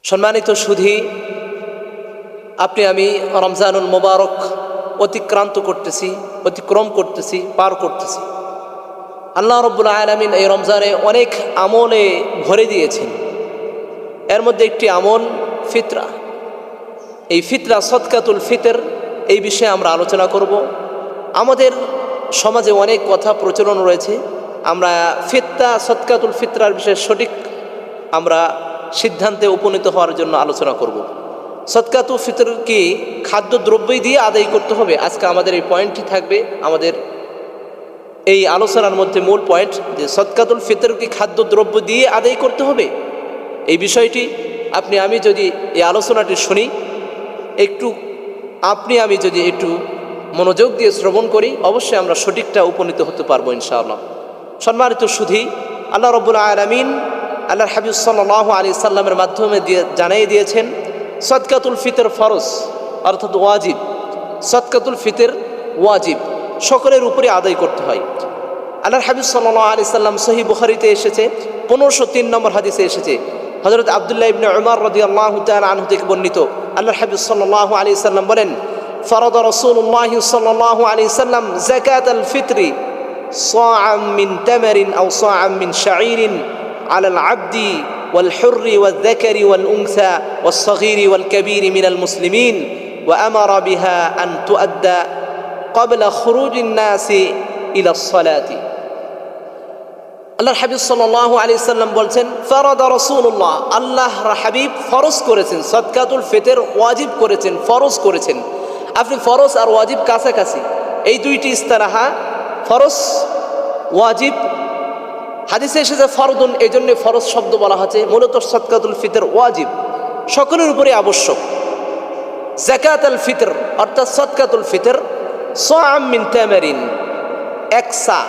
সম্মানিত সুধী, আপনি আমি রমজানুল মোবারক অতিক্রম করতেছি, পার করতেছি। আল্লাহ রব্বুল আলামিন এই রমজানে অনেক আমলে ভরে দিয়েছেন। এর মধ্যে একটি আমল ফিতরা। এই ফিতরা, সদকাতুল ফিতর, এই বিষয়ে আমরা আলোচনা করব। আমাদের সমাজে অনেক কথা প্রচলন রয়েছে। আমরা সদকাতুল ফিতরার বিষয়ে সঠিক আমরা সিদ্ধান্তে উপনীত হওয়ার জন্য আলোচনা করব। সদকাতুল ফিতর কি খাদ্যদ্রব্যই দিয়ে আদায় করতে হবে? আজকে আমাদের এই পয়েন্টটি থাকবে আমাদের এই আলোচনার মধ্যে মূল পয়েন্ট, যে সদকাতুল ফিতর কি খাদ্যদ্রব্য দিয়ে আদায় করতে হবে? এই বিষয়টি আমি যদি এই আলোচনাটি শুনি, আমি যদি একটু মনোযোগ দিয়ে শ্রবণ করি, অবশ্যই আমরা সঠিকটা উপনীত হতে পারবো ইনশাআল্লাহ। সম্মানিত সুধী, আল্লাহ রাব্বুল আলামিন আল্লাহর হাবিব সাল্লাল্লাহু আলাইহি সাল্লামের মাধ্যমে জানিয়ে দিয়েছেন সদকাতুল ফিতর ফরজ, অর্থাৎ ওয়াজিব। সদকাতুল ফিতর ওয়াজিব, সকলের উপরে আদায় করতে হয়। আল্লাহর হাবিব সাল্লাল্লাহু আলাইহি সাল্লাম সহিহ বুখারীতে এসেছে, 1503 নম্বর হাদিসে এসেছে, হযরত আব্দুল্লাহ ইবনে উমর রাদিয়াল্লাহু তাআলা আনহু থেকে বর্ণিত, আল্লাহর হাবিব সাল্লাল্লাহু আলাইহি সাল্লাম বলেন, ফারাদা রাসূলুল্লাহ সাল্লাল্লাহু আলাইহি সাল্লাম যাকাতাল ফিতরি সাআম মিন তামারিন আও সাআম মিন শাঈরিন আলাল আবদি ওয়াল হুররি ওয়াল যাকারি ওয়াল উনসা ওয়াস সাগীরি ওয়াল কাবীরি মিনাল মুসলিমিন ওয়া আমারা বিহা আন তুআদ্দা ক্বাবলা খুরুজিন নাসি ইলাস সালাতি। আল্লাহর হাবিব সাল্লাল্লাহু আলাইহি সাল্লাম বলছেন, ফারাদা রাসূলুল্লাহ, আল্লাহর হাবিব ফরজ করেছেন, সদকাতুল ফিতর ওয়াজিব করেছেন, ফরজ করেছেন। আপনি ফরজ আর ওয়াজিব কাছাকাছি, এই দুইটি ইস্তিলাহা, ফরজ ওয়াজিব। হাদিসে এসেছে ফরদুন, এই জন্য ফরজ শব্দ বলা হচ্ছে। মূলত সদকাতুল ফিতর ওয়াজিব, সকলের উপরে আবশ্যক। যাকাতুল ফিতর অর্থাৎ সদকাতুল ফিতর সাআম মিন তামারিন, এক সা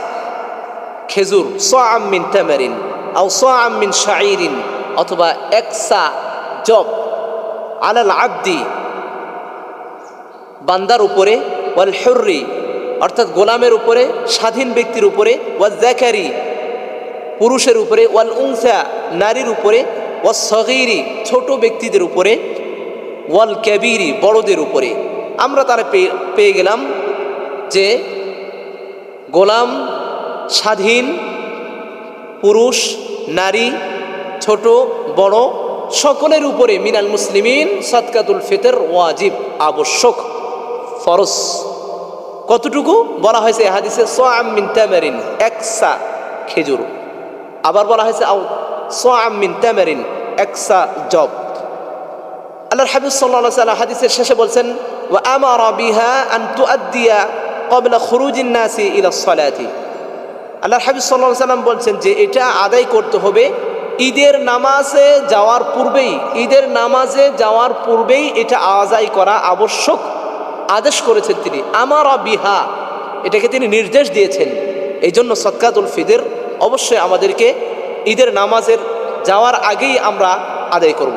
খেজুর, সাআম মিন তামারিন আও সাআম মিন শাঈরিন, অথবা এক সা জব, আলাল আবদি, বান্দার উপরে, ওয়াল হুররি অর্থাৎ গোলামের উপরে, স্বাধীন ব্যক্তির উপরে, ওয়াল যাকারি পুরুষের উপরে, ওয়াল উনসা নারীর উপরে, ওয়াস সাগীরি ছোট ব্যক্তিদের উপরে, ওয়াল কাবীরি বড়দের উপরে। আমরা তারা পেয়ে গেলাম যে গোলাম, স্বাধীন, পুরুষ, নারী, ছোট বড় সকলের উপরে মিনাল মুসলিমিন সদকাতুল ফিতর ওয়াজিব, আবশ্যক, ফরজ। কতটুকু বলা হয়েছে এই হাদিসে? সাআম মিন তামারিন, এক সা খেজুর। আবার বলা হয়েছে আও সাআম মিন তামারিন, এক সা জব। আল্লাহর হাবিব সাল্লাল্লাহু আলাইহি ওয়াসাল্লাম হাদিসের শেষে বলছেন, ওয়া আমারা বিহা আন তুআদ্দিয়া ক্বাবলা খুরুজিন নাসি ইলাস সালাতি। আল্লাহর হাবিব সাল্লাল্লাহু আলাইহি ওয়াসাল্লাম বলছেন যে এটা আদায় করতে হবে ঈদের নামাজে যাওয়ার পূর্বেই এটা আদায় করা আবশ্যক, আদেশ করেছেন তিনি। আমারা বিহা, এটাকে তিনি নির্দেশ দিয়েছেন। এই জন্য সদকাতুল ফিতর অবশ্যই আমাদেরকে ঈদের নামাজের যাওয়ার আগেই আমরা আদায় করব।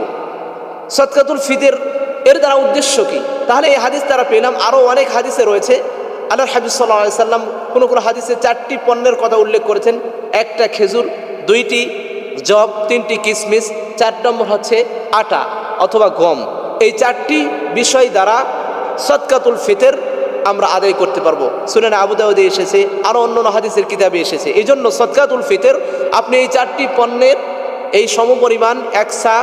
সদকাতুল ফিতর এর দ্বারা উদ্দেশ্য কি? তাহলে এই হাদিস তারা পেলাম। আরও অনেক হাদিসে রয়েছে। আল্লাহর হাবিব সাল্লাল্লাহু আলাইহি সাল্লাম কোনো হাদিসে 4টি পণ্যের কথা উল্লেখ করেছেন। 1টা খেজুর, 2টি জব, 3টি কিশমিশ, 4 নম্বর হচ্ছে আটা অথবা গম। এই 4টি বিষয় দ্বারা সদকাতুল ফিতর আমরা আদায় করতে পারবো। সুনানে আবু দাউদে এসেছে, আরও অন্যান্য হাদিসের কিতাবে এসেছে। এই জন্য সদকাতুল ফিতর আপনি এই 4টি পণ্যের এই সমপরিমাণ, 1 সা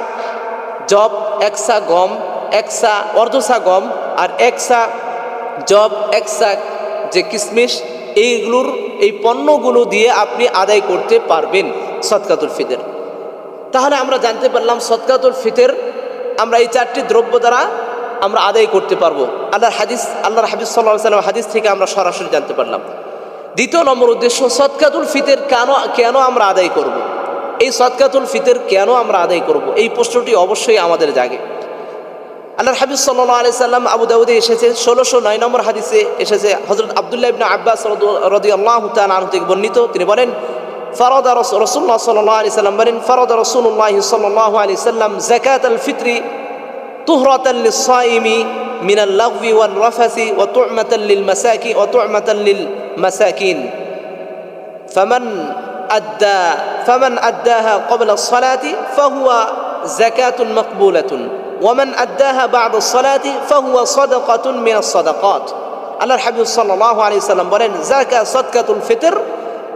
জব, 1 সা গম, 1 সা অর্ধসা গম, আর 1 সা জব, 1 সা যে কিশমিশ, এই পণ্যগুলো দিয়ে আপনি আদায় করতে পারবেন সদকাতুল ফিতর। তাহলে আমরা জানতে পারলাম সদকাতুল ফিতর আমরা এই 4টি দ্রব্য দ্বারা আমরা আদায় করতে পারবো। আল্লাহর হাবিব সাল্লাল্লাহু আলাইহি ওয়াসাল্লাম হাদিস থেকে আমরা সরাসরি জানতে পারলাম। দ্বিতীয় নম্বর উদ্দেশ্য, সদকাতুল ফিতর কেন আমরা আদায় করব? এই সদকাতুল ফিতর কেন আমরা আদায় করব? এই প্রশ্নটি অবশ্যই আমাদের জাগে। আল্লাহর হাবিব সাল্লাল্লাহু আলাইহি সাল্লাম আবু দাউদে এসেছে, 1609 নম্বর হাদিসে এসেছে, হযরত আব্দুল্লাহ ইবনে আব্বাস রাদিয়াল্লাহু তাআলা আনহু থেকে বর্ণিত, তিনি বলেন, ফারাদা রাসূলুল্লাহ সাল্লাল্লাহু আলাইহি সাল্লাম বলেন, ফারাদা রাসূলুল্লাহ সাল্লাল্লাহু আলাইহি সাল্লাম যাকাতাল ফিতরি তুহরাতাল লিস-সাইমি মিনাল লাগবি ওয়াল রাফাসি ওয়া তু'মাতাল লিল মাসাকিন ফামান আদ্দাহা ক্বাবলা আস-সালাতি ফাহুয়া যাকাতুন মাকবুলাতুন ওয়া মান আদ্দাহা বা'দা আস-সালাতি ফাহুয়া সাদাকাতুন মিনাস সাদাকাত। আল্লাহর হাবিব সাল্লাল্লাহু আলাইহি সাল্লাম বলেন, যাকাত সাদকাতুল ফিতর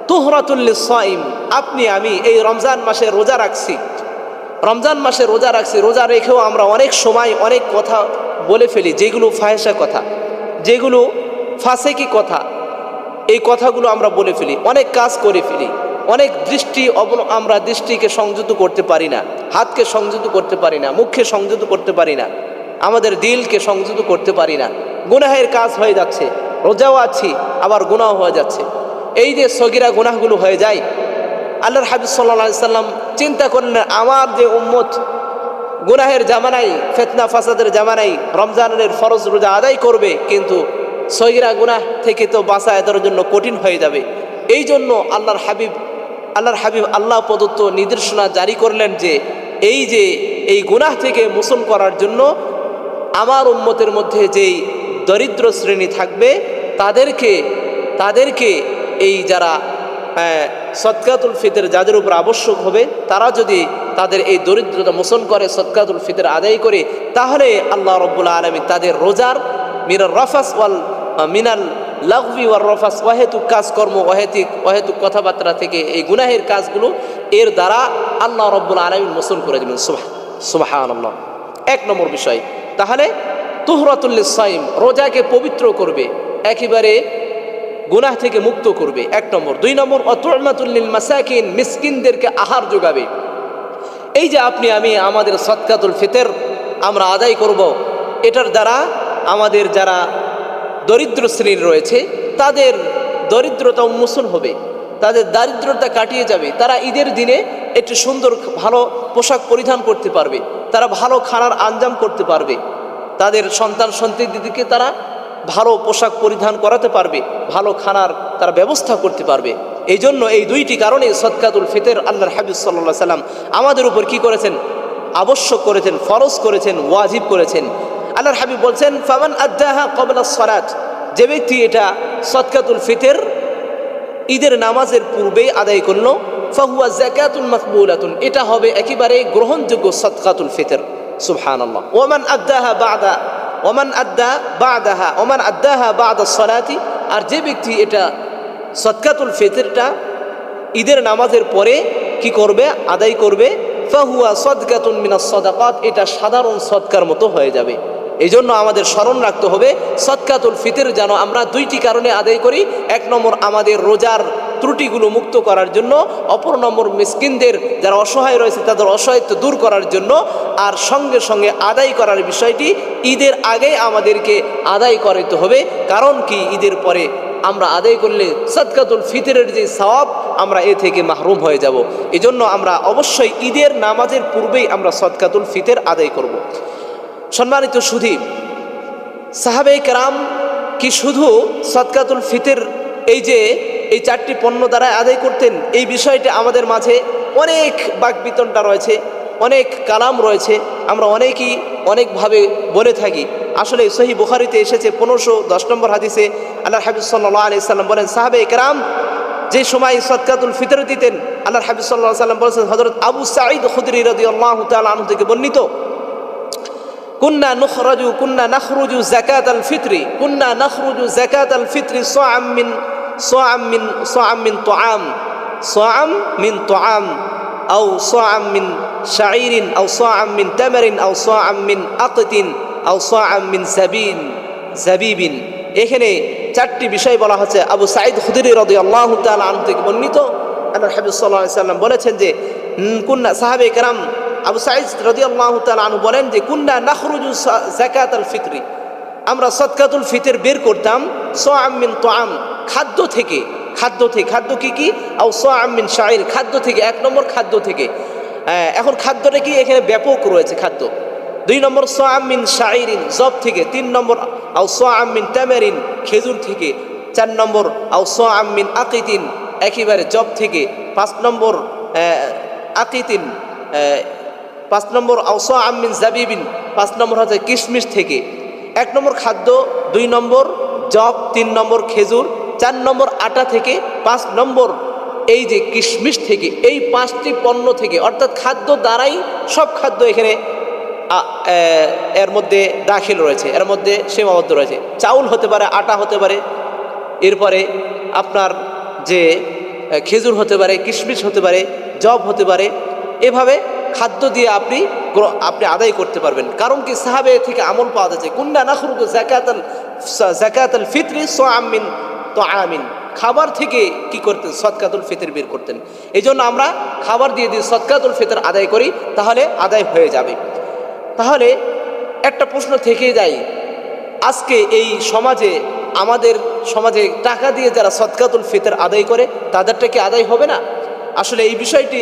তুহরাতুল লিস-সাইম। আপনি আমি এই রমজান মাসে রোজা রাখছি, রমজান মাসে রোজা রাখছি, রোজা রেখেও আমরা অনেক সময় অনেক কথা বলে ফেলি, যেগুলো ফাহেসা কথা, যেগুলো ফাসেকি কথা, এই কথাগুলো আমরা বলে ফেলি, অনেক কাজ করে ফেলি, অনেক আমরা দৃষ্টিকে সংযত করতে পারি না, হাতকে সংযত করতে পারি না, মুখকে সংযত করতে পারি না, আমাদের দিলকে সংযত করতে পারি না, গুনাহের কাজ হয়ে যাচ্ছে, রোজাও আছি আবার গুনাহ হয়ে যাচ্ছে। এই যে সগীরা গুনাহগুলো হয়ে যায়, আল্লাহর হাবিব সাল্লাল্লাহু আলাইহি সাল্লাম চিন্তা করলেন, আমার যে উম্মত গুনাহের জামানায়, ফিতনা ফাসাদের জামানায় রমজানের ফরজ রোজা আদায় করবে, কিন্তু সগীরা গুনাহ থেকে তো বাঁচা এদের জন্য কঠিন হয়ে যাবে। এই জন্য আল্লাহর হাবিব আল্লাহ প্রদত্ত নির্দেশনা জারি করলেন যে এই গুনাহ থেকে মোচন করার জন্য আমার উম্মতের মধ্যে যেই দরিদ্র শ্রেণী থাকবে তাদেরকে এই যারা সদকাতুল ফিতর যাদের উপর আবশ্যক হবে, তারা যদি তাদের এই দরিদ্রতা মোচন করে, সদকাতুল ফিতর আদায় করে, তাহলে আল্লাহ রাব্বুল আলামিন তাদের রোজার মিনাল লাগবি ওয়ার রফাস, অহেতুক কাজকর্ম, অহেতুক কথাবার্তা থেকে এই গুনাহের কাজগুলো এর দ্বারা আল্লাহ রাব্বুল আলামিন মোচন করে দেবেন। সুবহানাল্লাহ। এক নম্বর বিষয়, তাহলে তুহরাতুল লিস-সাইম, রোজাকে পবিত্র করবে, একেবারে গুনাহ থেকে মুক্ত করবে, এক নম্বর। দুই নম্বর, অতু'মাতুল লিল মাসাকিন, মিসকিনদেরকে আহার যোগাবে। এই যে আপনি আমি আমাদের সদকাতুল ফিতর আমরা আদায় করব, এটার দ্বারা আমাদের যারা দরিদ্র শ্রেণী রয়েছে তাদের দরিদ্রতা উন্মোচন হবে, তাদের দারিদ্রতা কাটিয়ে যাবে, তারা ঈদের দিনে একটু সুন্দর ভালো পোশাক পরিধান করতে পারবে, তারা ভালো খানার আঞ্জাম করতে পারবে, তাদের সন্তান সন্ততিদেরকে তারা ভালো পোশাক পরিধান করাতে পারবে, ভালো খানার তারা ব্যবস্থা করতে পারবে। এই জন্য এই দুইটি কারণে সদকাতুল ফিতর আল্লাহর হাবিব সাল্লাল্লাহু আলাইহি সাল্লাম আমাদের উপর কি করেছেন? আবশ্যক করেছেন, ফরজ করেছেন, ওয়াজিব করেছেন। আল্লাহর হাবিব বলছেন, ফামান আদ্দাহা ক্বাবলা আস-সালাত, যে ব্যক্তি এটা সদকাতুল ফিতর ঈদের নামাজের পূর্বেই আদায় করলো, ফাহুয়া যাকাতুন মাকবুলাতুন, এটা হবে একেবারে গ্রহণযোগ্য সদকাতুল ফিতর। সুবহানাল্লাহ। ওমান আদ্দাহা বা'দা আস-সালাতি, আর যে ব্যক্তি এটা সদকাতুল ফিতরটা ঈদের নামাজের পরে কি করবে? আদায় করবে, ফাহুয়া সাদকাতুন মিনাস সাদাকাত, এটা সাধারণ সদকার মতো হয়ে যাবে। এই জন্য আমাদের স্মরণ রাখতে হবে, সদকাতুল ফিতর যেন আমরা দুইটি কারণে আদায় করি। এক নম্বর, আমাদের রোজার ত্রুটিগুলো মুক্ত করার জন্য, অপর নম্বর মিসকিনদের যারা অসহায় রয়েছে তাদের অসহায়ত্ব দূর করার জন্য, আর সঙ্গে সঙ্গে আদায় করার বিষয়টি ঈদের আগে আমাদেরকে আদায় করতে হবে। কারণ কি, ঈদের পরে আমরা আদায় করলে সদকাতুল ফিতরের যে সওয়াব আমরা এ থেকে মাহরুম হয়ে যাব। এজন্য আমরা অবশ্যই ঈদের নামাজের পূর্বেই আমরা সদকাতুল ফিতর আদায় করব। সম্মানিত সুধী, সাহাবায়ে কেরাম কি শুধু সদকাতুল ফিতর এই চারটি পণ্য দ্বারা আদায় করতেন? এই বিষয়টা আমাদের মাঝে অনেক বাকবিতণ্ডা রয়েছে, অনেক কালাম রয়েছে, আমরা অনেকেই অনেকভাবে বলে থাকি। আসলে সহিহ বুখারীতে এসেছে 1510 নম্বর হাদিসে আল্লাহর হাবিব সাল্লাল্লাহু আলাইহি সাল্লাম বলেন, সাহাবায়ে কেরাম যে সময় সদকাতুল ফিতর দিতেন, আল্লাহর হাবিব সাল্লাল্লাহু আলাইহি সাল্লাম বলেছেন, হযরত আবু সাঈদ খুদরি রাদিয়াল্লাহু তাআলা আনহু থেকে বর্ণিত, কুন্না নাখরুজু যাকাতাল ফিতরি সা'আম মিন তুআম আও সা'আম মিন শাঈরিন আও সা'আম মিন তামারিন আও সা'আম মিন আকিতিন আও সা'আম মিন জাবিবিন। এখানে চারটি বিষয় বলা হচ্ছে। আবু সাঈদ খুদরি রাদিয়াল্লাহু তাআলা আনহু থেকে বর্ণিত, আল্লাহর হাবিব সাল্লাল্লাহু আলাইহি সাল্লাম বলেছেন যে সাহাবায়ে কেরাম আবু সাঈদ রাদিয়াল্লাহু তাআলা আনহু বলেন যে কুন্না নাখরুজু যাকাতাল ফিতরি, আমরা সদকাতুল ফিতর বের করতাম, সা'আম মিন তুআম, খাদ্য থেকে খাদ্য কি আও সা'আম মিন শাঈর, খাদ্য থেকে, এক নম্বর খাদ্য থেকে। এখন খাদ্যটা কি, এখানে ব্যাপক রয়েছে খাদ্য। দুই নম্বর সা'আম মিন শাঈরিন, জব থেকে। তিন নম্বর আও সা'আম মিন তামারিন, খেজুর থেকে। চার নম্বর আও সা'আম মিন আকিতিন, একেবারে জব থেকে। পাঁচ নম্বর আকিতিন, পাঁচ নম্বর আও সা'আম মিন জাবিবিন, পাঁচ নম্বর হচ্ছে কিশমিশ থেকে। এক নম্বর খাদ্য, দুই নম্বর জব, তিন নম্বর খেজুর, চার নম্বর আটা থেকে, পাঁচ নম্বর এই যে কিশমিশ থেকে, এই 5টি পণ্য থেকে, অর্থাৎ খাদ্য দ্বারাই সব খাদ্য এখানে এর মধ্যে দাখিল রয়েছে, এর মধ্যে সীমাবদ্ধ রয়েছে। চাউল হতে পারে, আটা হতে পারে, এরপরে আপনার যে খেজুর হতে পারে, কিশমিশ হতে পারে, জব হতে পারে। এভাবে খাদ্য দিয়ে আপনি আদায় করতে পারবেন। কারণ কি, সাহাবে থেকে আমল পাওয়া যাচ্ছে, কুন্না নাখরুজু যাকাতাল ফিতরি সাআম মিন তাআমিন, খাবার থেকে কি করতেন, সদকাতুল ফিতর বের করতেন। এই জন্য আমরা খাবার দিয়ে সদকাতুল ফিতর আদায় করি, তাহলে আদায় হয়ে যাবে। তাহলে একটা প্রশ্ন থেকেই যায়, আজকে এই সমাজে, আমাদের সমাজে টাকা দিয়ে যারা সদকাতুল ফিতর আদায় করে, তাদেরটা কি আদায় হবে না? আসলে এই বিষয়টি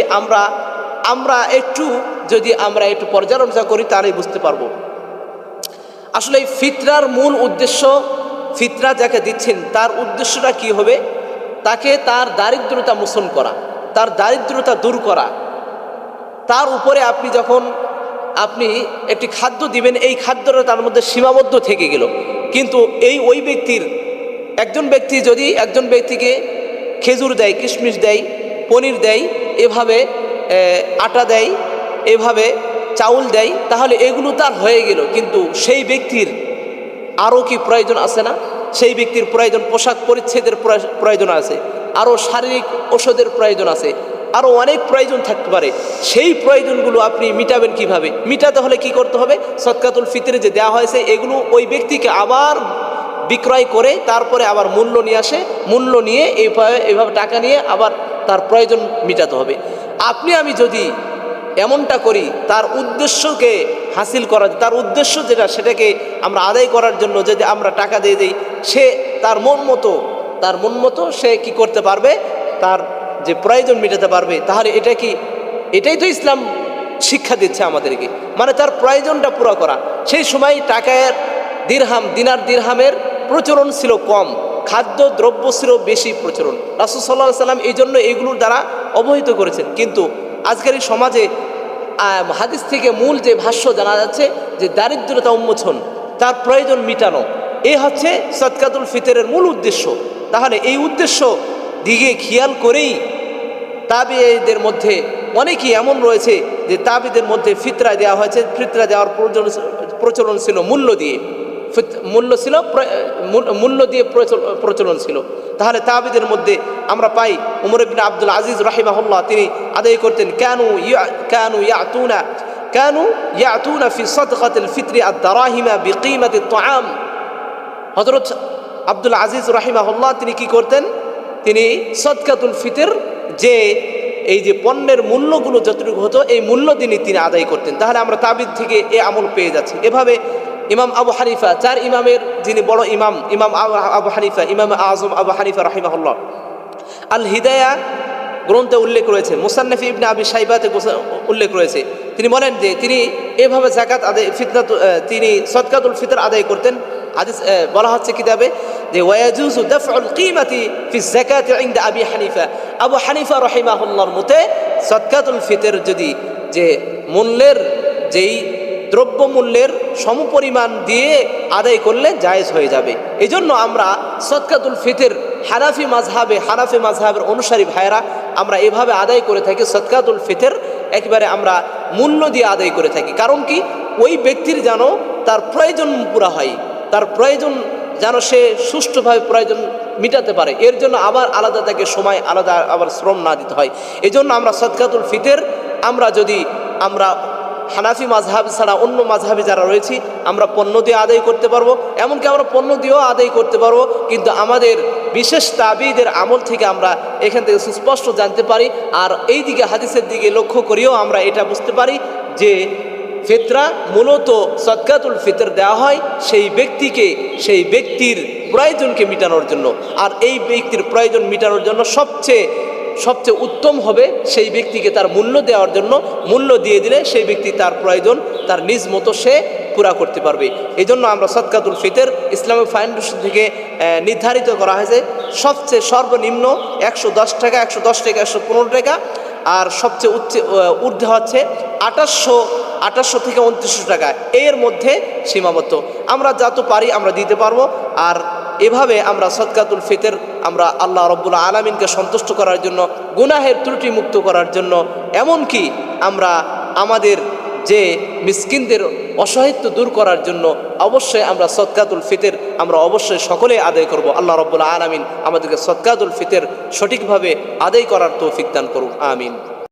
আমরা একটু যদি আমরা একটু পর্যালোচনা করি তাহলেই বুঝতে পারবো। আসলে এই ফিতরার মূল উদ্দেশ্য, ফিতরা যাকে দিচ্ছেন তার উদ্দেশ্যটা কি হবে? তাকে তার দারিদ্রতা মোচন করা, তার দারিদ্রতা দূর করা। তার উপরে আপনি যখন একটি খাদ্য দিবেন, এই খাদ্যটা তার মধ্যে সীমাবদ্ধ থেকে গেল, কিন্তু ওই ব্যক্তির, একজন ব্যক্তি যদি একজন ব্যক্তিকে খেজুর দেয়, কিশমিশ দেয়, পনির দেয়, এভাবে আটা দেয়, এভাবে চাউল দেয়, তাহলে এগুলো তার হয়ে গেল। কিন্তু সেই ব্যক্তির আরও কি প্রয়োজন আছে না? সেই ব্যক্তির প্রয়োজন, পোশাক পরিচ্ছেদের প্রয়োজন আছে, আরও শারীরিক ওষুধের প্রয়োজন আছে, আরও অনেক প্রয়োজন থাকতে পারে। সেই প্রয়োজনগুলো আপনি মিটাবেন কিভাবে? মিটাতে হলে কি করতে হবে? সদকাতুল ফিতরে যে দেওয়া হয়েছে, এগুলো ওই ব্যক্তিকে আবার বিক্রয় করে তারপরে আবার মূল্য নিয়ে আসে, মূল্য নিয়ে এইভাবে টাকা নিয়ে আবার তার প্রয়োজন মিটাতে হবে। আমি যদি এমনটা করি, তার উদ্দেশ্যকে হাসিল করা, তার উদ্দেশ্য যেটা, সেটাকে আমরা আদায় করার জন্য যদি আমরা টাকা দিয়ে দিই, সে তার মন মতো সে কি করতে পারবে? তার যে প্রয়োজন মেটাতে পারবে। তাহলে এটাই তো ইসলাম শিক্ষা দিচ্ছে আমাদেরকে, মানে তার প্রয়োজনটা পুরো করা। সেই সময় টাকার দিরহামের প্রচলন ছিল কম, খাদ্য দ্রব্য ছিল বেশি প্রচলন। রাসূল সাল্লাল্লাহু আলাইহি সাল্লাম এই জন্য এইগুলোর দ্বারা অবহিত করেছেন। কিন্তু আজকের এই সমাজে হাদিস থেকে মূল যে ভাষ্য জানা যাচ্ছে যে দারিদ্রতা উন্মোচন, তার প্রয়োজন মিটানো, এই হচ্ছে সদকাতুল ফিতরের মূল উদ্দেশ্য। তাহলে এই উদ্দেশ্য দিকে খেয়াল করেই তাবিঈদের মধ্যে অনেকেই এমন রয়েছে যে তাবিদের মধ্যে ফিতরা দেওয়া হয়েছে, ফিতরা দেওয়ার প্রচলন ছিল মূল্য দিয়ে প্রচলন ছিল। তাহলে তাবিদের মধ্যে আমরা পাই উমর ইবনে আব্দুল আজিজ রাহিমাহুল্লাহ, তিনি আদায় করতেন কানু ইয়াতুনা ফি সাদকাতিল ফিতরি আদ-দারাহিমা বিকিমাতিত তাআম। হযরত আব্দুল আজিজ রাহিমাহুল্লাহ তিনি কি করতেন? তিনি সদকাতুল ফিতর যে এই যে পণ্যের মূল্যগুলো যতটুকু হতো, এই মূল্য তিনি আদায় করতেন। তাহলে আমরা তাবিদ থেকে এ আমল পেয়ে যাচ্ছি। এভাবে ইমাম আবু হানিফা, 4 ইমামের যিনি বড় ইমাম আবু হানিফা, ইমাম আজম আবু হানিফা রাহিমাহুল্লাহ, আল হিদায়া গ্রন্থে উল্লেখ রয়েছে, মুসান্নাফ ইবনে আবি শাইবাতে উল্লেখ রয়েছে। তিনি বলেন যে তিনি এভাবে যাকাত আদায় তিনি সদকাতুল ফিতর আদায় করতেন। হাদিস বলা হচ্ছে কিতাবে যে ওয়ায়াজুজু দাফউল কিমাতি ফি যাকাতি ইনদা আবি হানিফা। আবু হানিফা রাহিমাহুল্লাহর মতে সদকাতুল ফিতর যদি যে মূল্যের, যেই দ্রব্যমূল্যের সমপরিমাণ দিয়ে আদায় করলে জায়েজ হয়ে যাবে। এই জন্য আমরা সদকাতুল ফিতর হানাফি মাযহাবের অনুসারী ভাইরা আমরা এভাবে আদায় করে থাকি। সদকাতুল ফিতর একেবারে আমরা মূল্য দিয়ে আদায় করে থাকি। কারণ কি, ওই ব্যক্তির যেন তার প্রয়োজন পুরা হয়, তার প্রয়োজন যেন সে সুষ্ঠুভাবে প্রয়োজন মিটাতে পারে, এর জন্য আবার আলাদা তাকে সময়, আলাদা আবার শ্রম না দিতে হয়। এই জন্য আমরা সদকাতুল ফিতর আমরা হানাফি মাযহাব ছাড়া অন্য মাযহাবে যারা রয়েছি, আমরা পণ্য দিয়ে আদায় করতে পারবো, এমনকি আমরা পণ্য দিয়েও আদায় করতে পারবো। কিন্তু আমাদের বিশেষ তাবিদের আমল থেকে আমরা এখান থেকে সুস্পষ্ট জানতে পারি, আর এই দিকে হাদিসের দিকে লক্ষ্য করেও আমরা এটা বুঝতে পারি যে ফিতরা মূলত সদকাতুল ফিতর দেওয়া হয় সেই ব্যক্তির প্রয়োজনকে মেটানোর জন্য। আর এই ব্যক্তির প্রয়োজন মেটানোর জন্য সবচেয়ে উত্তম হবে সেই ব্যক্তিকে তার মূল্য দেওয়ার জন্য। মূল্য দিয়ে দিলে সেই ব্যক্তি তার প্রয়োজন তার নিজ মতো সে পুরা করতে পারবে। এই জন্য আমরা সদকাতুল ফিতর ইসলামিক ফাউন্ডেশন থেকে নির্ধারিত করা হয়েছে সবচেয়ে সর্বনিম্ন 110 টাকা, 115 টাকা, আর সবচেয়ে ঊর্ধ্বে হচ্ছে 2800 থেকে 2900 টাকা, এর মধ্যে সীমাবদ্ধ। আমরা যত পারি আমরা দিতে পারবো। আর এভাবে আমরা সদকাতুল ফিতর আমরা আল্লাহ রব্বুল আলামিনকে সন্তুষ্ট করার জন্য, গুনাহের ত্রুটি মুক্ত করার জন্য, এমনকি আমরা আমাদের যে মিসকিনদের অসহায়ত্ব দূর করার জন্য অবশ্যই আমরা সদকাতুল ফিতর আমরা অবশ্যই সকলে আদায় করব। আল্লাহ রব্বুল আলামিন আমাদেরকে সদকাতুল ফিতর সঠিকভাবে আদায় করার তৌফিক দান করুন, আমিন।